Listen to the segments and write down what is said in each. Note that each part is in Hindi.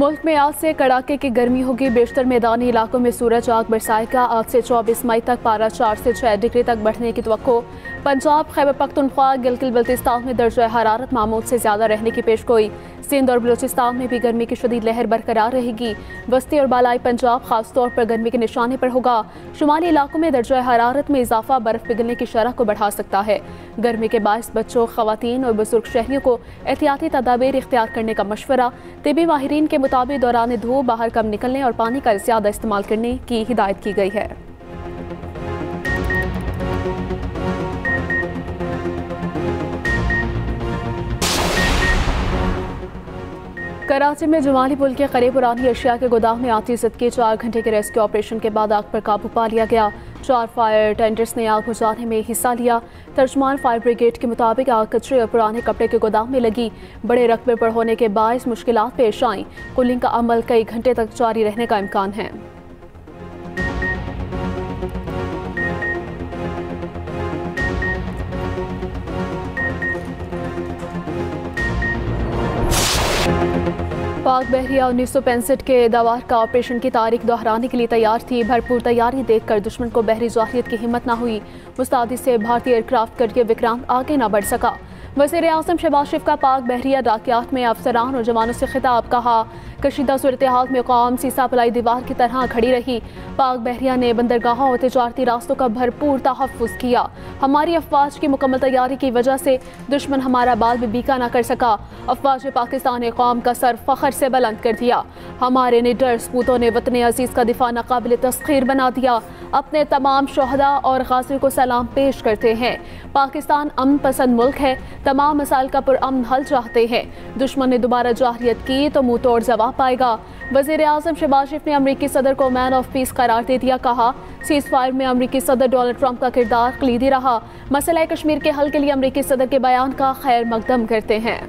मुल्क में आज से कड़ाके की गर्मी होगी। बेशतर मैदानी इलाकों में सूरज आग बरसाएगा। आज से 24 मई तक पारा 4 से 6 डिग्री तक बढ़ने की तवक्को। पंजाब, खैबर पख्तूनख्वा, गिलगित बल्तिस्तान में दर्जा हरारत मामूल से ज़्यादा रहने की पेशगोई। सिंध और बलूचिस्तान में भी गर्मी की शदीद लहर बरकरार रहेगी। वस्ती और बालाई पंजाब खासतौर पर गर्मी के निशाने पर होगा। शुमाली इलाकों में दर्जा हरारत में इजाफा बर्फ पिघलने की शरह को बढ़ा सकता है। गर्मी के बायस बच्चों, खवातीन और बुजुर्ग शहरियों को एहतियाती तदाबीर इख्तियार करने का मशवरा। तिबी माहिरीन के मुताबिक दौरान धूप बाहर कम निकलने और पानी का ज़्यादा इस्तेमाल करने की हिदायत की गई है। कराची में जमाली पुल के करीब पुरानी अशिया के गोदाम में आती जिद के 4 घंटे के रेस्क्यू ऑपरेशन के बाद आग पर काबू पा लिया गया। 4 फायर टेंडर्स ने आग बुझाने में हिस्सा लिया। तर्जमान फायर ब्रिगेड के मुताबिक आग कचरे और पुराने कपड़े के गोदाम में लगी। बड़े रकबे पर होने के बायस मुश्किलात पेश आईं। कूलिंग का अमल कई घंटे तक जारी रहने का इम्कान है। पाक बहरिया 1965 के दवार का ऑपरेशन की तारीख दोहराने के लिए तैयार थी। भरपूर तैयारी देखकर दुश्मन को बहरी जाहियत की हिम्मत न हुई। मुस्तादी से भारतीय एयरक्राफ्ट करके विक्रांत आगे न बढ़ सका। वज़ीर आज़म शहबाज शरीफ का पाक बहरिया डाकियात में अफसरान और जवानों से खिताब। कहा, कशीदा सूरत हाल में कौम सीसा पलाई दीवार की तरह खड़ी रही। पाक बहरिया ने बंदरगाहों और तिजारती रास्तों का भरपूर तहफ़्फ़ुज़ किया। हमारी अफवाज की मुकम्मल तैयारी की वजह से दुश्मन हमारा बाल भी बीका ना कर सका। अफवाज पाकिस्तान ने कौम का सर फ़ख्र से बुलंद कर दिया। हमारे निडर सपूतों ने वतन अजीज़ का दिफा नाकाबिल तस्खीर बना दिया। अपने तमाम शोहदा और गाज़ियों को सलाम पेश करते हैं। पाकिस्तान अमन पसंद मुल्क है। तमाम मसाइल का पुरअमन हल चाहते हैं। दुश्मन ने दोबारा जाहियत की तो मुंह तोड़ जवाब पाएगा। वज़ीर आज़म शहबाज शरीफ ने अमरीकी सदर को मैन ऑफ पीस करार दे दिया। कहा, सीज़ फायर में अमरीकी सदर डोनाल्ड ट्रंप का किरदार कलीदी रहा। मसला कश्मीर के हल के लिए अमरीकी सदर के बयान का खैर मकदम करते हैं।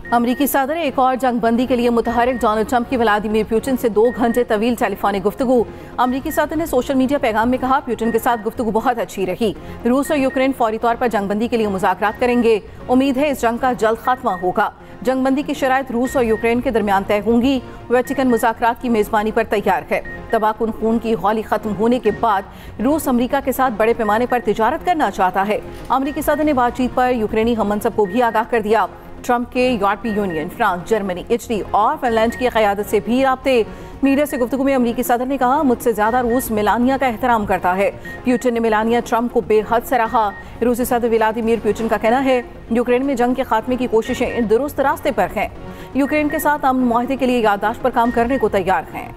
अमरीकी सदर एक और जंगबंदी के लिए मुतहरिक डोनाल्ड ट्रंप की व्लादिमीर पुतिन से 2 घंटे तवील टेलीफोनिक गुफ्तगू। अमरीकी सदर ने सोशल मीडिया पैगाम में कहा, पुतिन के साथ गुफ्तगू बहुत अच्छी रही। रूस और यूक्रेन फौरी तौर पर जंगबंदी के लिए मुज़ाकरात करेंगे। उम्मीद है इस जंग का जल्द खात्मा होगा। जंगबंदी की शराइत रूस और यूक्रेन के दरमियान तय होंगी। वेटिकन मुज़ाकरात की मेज़बानी पर तैयार है। तबाहकुन खून की हौली खत्म होने के बाद रूस अमरीका के साथ बड़े पैमाने पर तिजारत करना चाहता है। अमरीकी सदर ने बातचीत पर यूक्रेनी हममनसब को भी आगाह कर दिया। ट्रंप के यूरोपीय यूनियन, फ्रांस, जर्मनी, इटली और फिनलैंड की क़यादत से भी राब्ते। मीडिया से गुफ्तगू में अमरीकी सदर ने कहा, मुझसे ज़्यादा रूस मेलानिया का एहतराम करता है। पुतिन ने मेलानिया ट्रंप को बेहद सराहा। रूसी सदर व्लादिमीर पुतिन का कहना है, यूक्रेन में जंग के खात्मे की कोशिशें दुरुस्त रास्ते पर हैं। यूक्रेन के साथ अमन मुआहदे के लिए याददाश्त पर काम करने को तैयार हैं।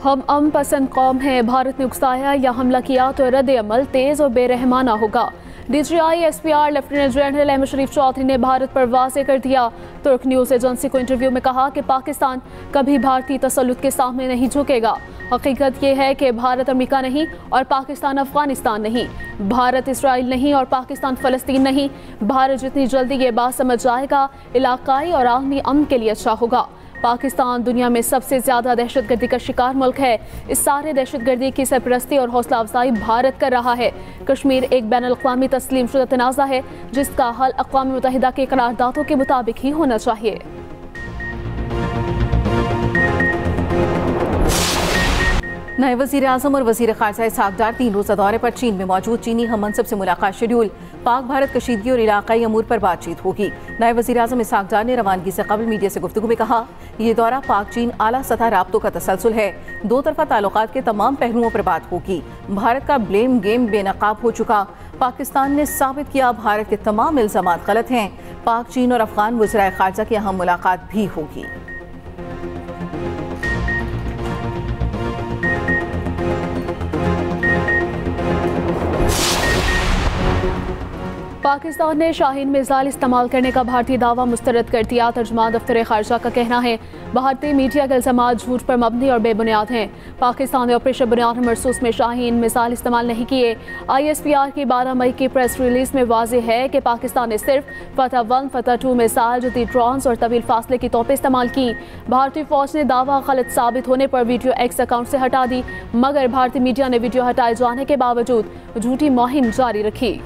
हम अमन पसंद कौम हैं। भारत ने उकसाया या हमला किया तो रद्द अमल तेज़ और बेरहमाना होगा। DGI SPR lieutenant general Ahmed Sharif Chaudhry ने भारत पर वाज़ेह कर दिया। तुर्क न्यूज़ एजेंसी को इंटरव्यू में कहा कि पाकिस्तान कभी भारतीय तसल्लुत के सामने नहीं झुकेगा। हकीकत यह है कि भारत अमेरिका नहीं और पाकिस्तान अफगानिस्तान नहीं, भारत इसराइल नहीं और पाकिस्तान फ़लस्तीन नहीं। भारत जितनी जल्दी ये बात समझ जाएगा, इलाकाई और आलमी अमन के लिए अच्छा होगा। पाकिस्तान दुनिया में सबसे ज़्यादा दहशतगर्दी का शिकार मुल्क है। इस सारे दहशतगर्दी की सरपरस्ती और हौसला अफजाई भारत कर रहा है। कश्मीर एक बैनुल अक़वामी तस्लीम शुदा तनाज़ा है जिसका हल अक़वाम मुत्तहिदा के करारदादों के मुताबिक ही होना चाहिए। नए वज़ीर आज़म और वज़ीर ख़ारजा इसहाक़ डार 3 रोज़ा दौरे पर चीन में मौजूद। चीनी हममनसब से मुलाकात शेड्यूल। पाक भारत कशीदगी और इलाकाई अमूर पर बातचीत होगी। नए वज़ीर आज़म इसहाक़ डार ने रवानगी से कबल मीडिया से गुफ्तगू में कहा, ये दौरा पाक चीन आला सतह राब्तों का तसलसल है। 2 तरफ़ा ताल्लुकात के तमाम पहलुओं पर बात होगी। भारत का ब्लेम गेम बेनकाब हो चुका। पाकिस्तान ने साबित किया भारत के तमाम इल्ज़ामात गलत हैं। पाक चीन और अफ़गान वज़ीराए ख़ारजा की अहम मुलाकात भी होगी। पाकिस्तान ने शाहीन मिसाइल इस्तेमाल करने का भारतीय दावा मुस्तरद कर दिया। तर्जुमान दफ्तर खारजा का कहना है, भारतीय मीडिया के इल्ज़ामात झूठ पर मबनी और बेबुनियाद हैं। पाकिस्तान ने ऑपरेशन बुनियाद मरसूस में शाहीन मिसाइल इस्तेमाल नहीं किए। ISPR की 12 मई की प्रेस रिलीज में वाज़ेह है कि पाकिस्तान ने सिर्फ फतह 1, फतह 2 मिसाइल, जदीद ड्रोन्स और तवील फासले की तोपें इस्तेमाल की। भारतीय फौज ने दावा गलत साबित होने पर वीडियो एक्स अकाउंट से हटा दी, मगर भारतीय मीडिया ने वीडियो हटाए जाने के बावजूद झूठी मुहिम जारी रखी।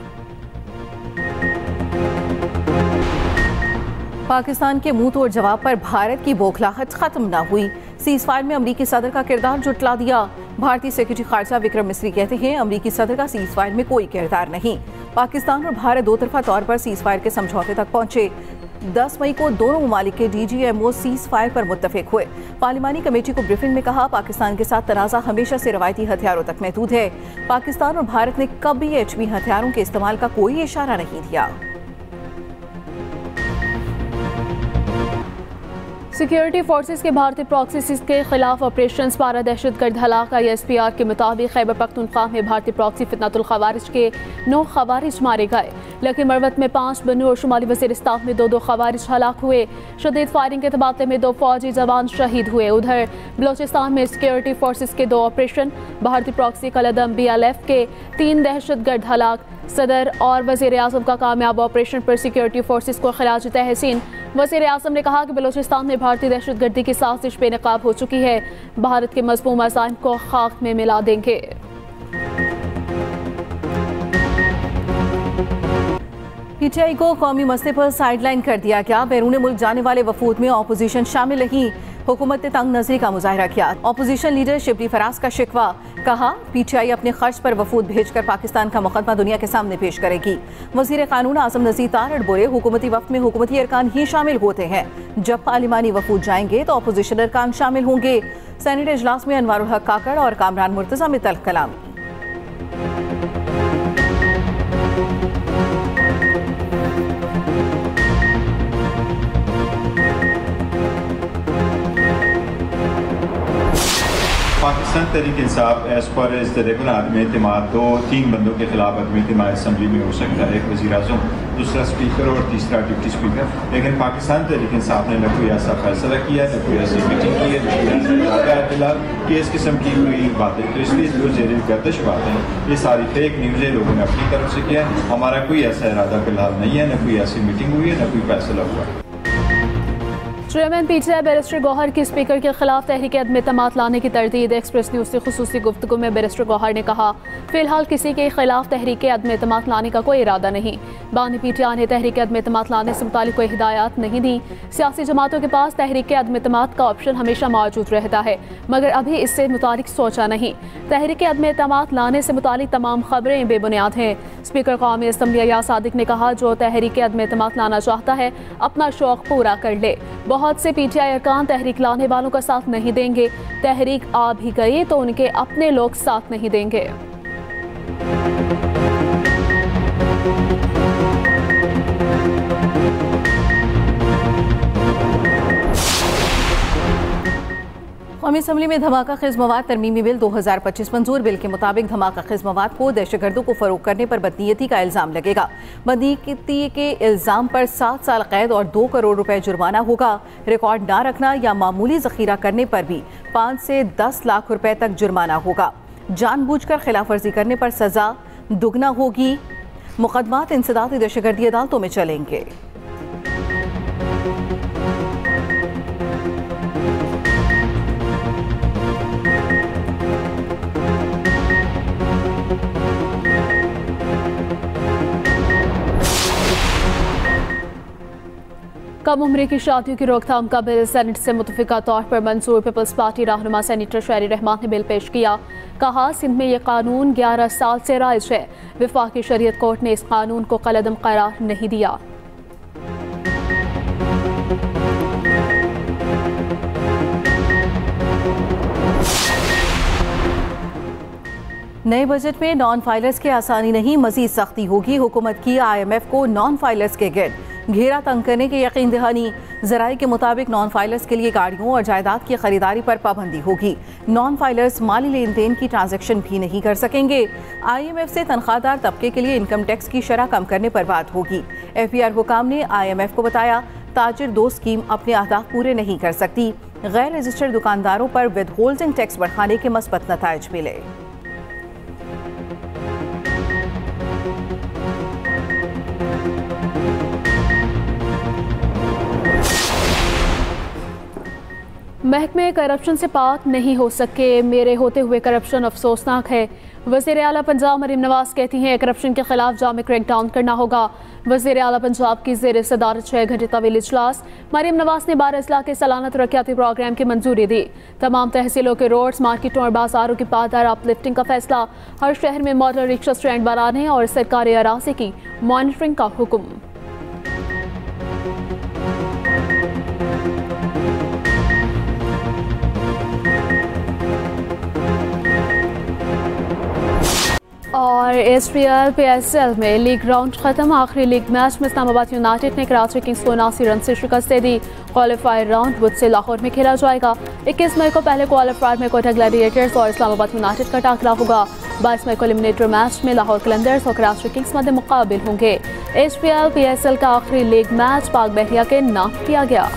पाकिस्तान के मुंह तोड़ जवाब पर भारत की बौखलाहट खत्म न हुई। सीज फायर में अमरीकी सदर का किरदार जुटला दिया। भारतीय सेक्रेटरी खारजा विक्रम मिस्री कहते हैं अमरीकी सदर का सीज फायर में कोई किरदार नहीं। पाकिस्तान और भारत दो तरफा तौर पर सीज फायर के समझौते तक पहुंचे। 10 मई को दोनों ममालिक के DGMO सीज फायर पर मुत्तफिक हुए। पार्लिमानी कमेटी को ब्रीफिंग में कहा पाकिस्तान के साथ तनाज़ा हमेशा से रवायती हथियारों तक महदूद है। पाकिस्तान और भारत ने कभी HB हथियारों के इस्तेमाल का कोई इशारा नहीं दिया। सिक्योरिटी फोर्सेस के भारतीय प्रॉक्सी के खिलाफ ऑपरेशन पारा दहशतगर्द हलाका ISPR के मुताबिक खैबर पख्तूनख्वा में भारतीय प्रॉक्सी फितनतुल खवारिज के 9 खवारिज मारे गए। लकी मरवत में 5 बनू और शुमाली वज़ीरिस्तान में 2 खवारिज हलाक हुए। शदीद फायरिंग के तबादले में 2 फौजी जवान शहीद हुए। उधर बलोचिस्तान में सिक्योरिटी फोर्सेस के 2 ऑपरेशन, भारतीय प्रॉक्सी कलदम BLF के 3 दहशतगर्द हलाक। सदर और वज़ीर आज़म का कामयाब ऑपरेशन पर सिक्योरिटी फोर्सेस को खिराज तहसीन। वज़ीर आज़म ने कहा कि बलोचिस्तान में भारतीय दहशतगर्दी की साजिश बेनकाब हो चुकी है। भारत के मज़मूम अज़ाइम को खाक में मिला देंगे। PTI को कौमी मसले पर साइडलाइन कर दिया गया। बैरून मुल्क जाने वाले वफूद में ऑपोजिशन शामिल नहीं। हुकूमत ने तंग नजरी का मुजाहरा किया। ऑपोजिशन लीडर शिबली फराज का शिकवा, कहा PTI अपने खर्च पर वफूद भेजकर पाकिस्तान का मुकदमा दुनिया के सामने पेश करेगी। वजीर कानून आजम नज़ीर तारड़ बोले हुकूमती वक्त में हुकूमती अरकान ही शामिल होते हैं। जब पार्लिमानी वफूद जाएंगे तो ऑपोजिशन अरकान शामिल होंगे। सेनेट इजलास में अनवारुल हक काकड़ और कामरान मुर्तज़ा में तल्ख कलामी। पाकिस्तान तहरीक इंसाफ एज पर एज द रेगुलर आदमी एतमाद 2-3 बंदों के खिलाफ आदमी एतमाद असम्बली में हो सकता है। एक वज़ीर आज़म, दूसरा स्पीकर और तीसरा डिप्टी स्पीकर। लेकिन पाकिस्तान तहरीक इंसाफ ने न कोई ऐसा फैसला किया, न कोई ऐसी मीटिंग की है, फिलहाल कि इस किस्म की कोई बातें। तो इसलिए जो ज़ेर गर्दिश बातें ये सारी फेक न्यूज़ है, लोगों ने अपनी तरफ से किया। हमारा कोई ऐसा इरादा फिलहाल नहीं है, न कोई ऐसी मीटिंग हुई है, न कोई फैसला हुआ है। चेयरमैन PTI बैरिस्टर गौहर की स्पीकर के खिलाफ तहरीक अदम एतमाद लाने की तरदीद। एक्सप्रेस न्यूज़ से खुसूसी गुफ्तगू में बैरिस्टर गौहर ने कहा फिलहाल किसी के खिलाफ तहरीक अदम एतमाद लाने का कोई इरादा नहीं। बानी PTI ने तहरीक अदम एतमाद लाने से मुतालिक कोई हिदायत नहीं दी। सियासी जमातों के पास तहरीक अदम एतमाद का ऑप्शन हमेशा मौजूद रहता है, मगर अभी इससे मुतालिक सोचा नहीं। तहरीक अदम एतमाद लाने से मुतालिक तमाम खबरें बेबुनियाद हैं। स्पीकर कौमी असम्बली अयाज सादिक ने कहा जो तहरीक अदम एतमाद लाना चाहता है अपना शौक पूरा कर ले। बहुत से PTI अरकान तहरीक लाने वालों का साथ नहीं देंगे। तहरीक आ भी गई तो उनके अपने लोग साथ नहीं देंगे। कौमी असम्बली में धमाका खेज मवाद तरमीमी बिल 2025 मंजूर। बिल के मुताबिक धमाका खेज मवाद को दहशतगर्दों को फरोग करने पर बदनीयती का इल्जाम लगेगा। बदनीयती के इल्जाम पर 7 साल कैद और 2 करोड़ रुपए जुर्माना होगा। रिकॉर्ड ना रखना या मामूली जखीरा करने पर भी 5 से 10 लाख रुपए तक जुर्माना होगा। जानबूझकर खिलाफ वर्जी करने पर सजा दुगना होगी। मुकदमात इंसदादी दहशतगर्दी अदालतों में चलेंगे। कम उम्र की शादियों की रोकथाम का बिल सेनेट से मुतफिका तौर पर मंजूर। पीपल्स पार्टी रहनुमा सेनेटर शहरी रहमान ने बिल पेश किया। कहा सिंध में यह कानून 11 साल से राइज है। वफाकी शरीयत कोर्ट ने इस कानून को कलअदम करार नहीं दिया। नए बजट में नॉन फाइलर्स की आसानी नहीं, मजीद सख्ती होगी। हुकूमत की IMF को नॉन फाइलर्स के गिर्द घेरा तंग करने की यकीन दहानी। जराये के मुताबिक नॉन फाइलर्स के लिए गाड़ियों और जायदाद की खरीदारी पर पाबंदी होगी। नॉन फाइलर्स माली लेन देन की ट्रांजैक्शन भी नहीं कर सकेंगे। IMF से तनख्वाहदार तबके के लिए इनकम टैक्स की शरह कम करने पर बात होगी। FBR हुकाम ने IMF को बताया ताजिर 2 स्कीम अपने अहदाफ पूरे नहीं कर सकती। गैर रजिस्टर्ड दुकानदारों पर विद होल्डिंग टैक्स बढ़ाने के मस्बत नताइज मिले। महकमे करप्शन से पाक नहीं हो सके, मेरे होते हुए करप्शन अफसोसनाक है। वज़ीर आला पंजाब मरीम नवाज कहती हैं करप्शन के खिलाफ जामे क्रैकडाउन करना होगा। वज़ीर आला पंजाब की ज़ेर सदारत 6 घंटे तवील इजलास। मरीम नवाज ने 12 अजला के सालाना तरक्याती प्रोग्राम की मंजूरी दी। तमाम तहसीलों के रोड्स, मार्केटों और बाजारों की पायदार अपलिफ्टिंग का फैसला। हर शहर में मॉडल रिक्शा स्टैंड बनाने और सरकारी अराज़ी की मॉनिटरिंग का हुक्म। और SPL PSL में लीग राउंड खत्म। आखिरी लीग मैच में इस्लामाबाद यूनाइटेड ने कराची किंग्स को 79 रन से शिकस्त दे दी। क्वालिफायर राउंड बुध से लाहौर में खेला जाएगा। 21 मई को पहले क्वालिफायर में कोटा ग्लैडिएटर्स और इस्लामाबाद यूनाइटेड का टाकरा होगा। 22 मई को एलिमिनेटर मैच में लाहौर कलंदर्स और कराची किंग्स मध्य मुकाबिल होंगे। SPL PSL का आखिरी लीग मैच पाक बहरिया के नाम किया गया।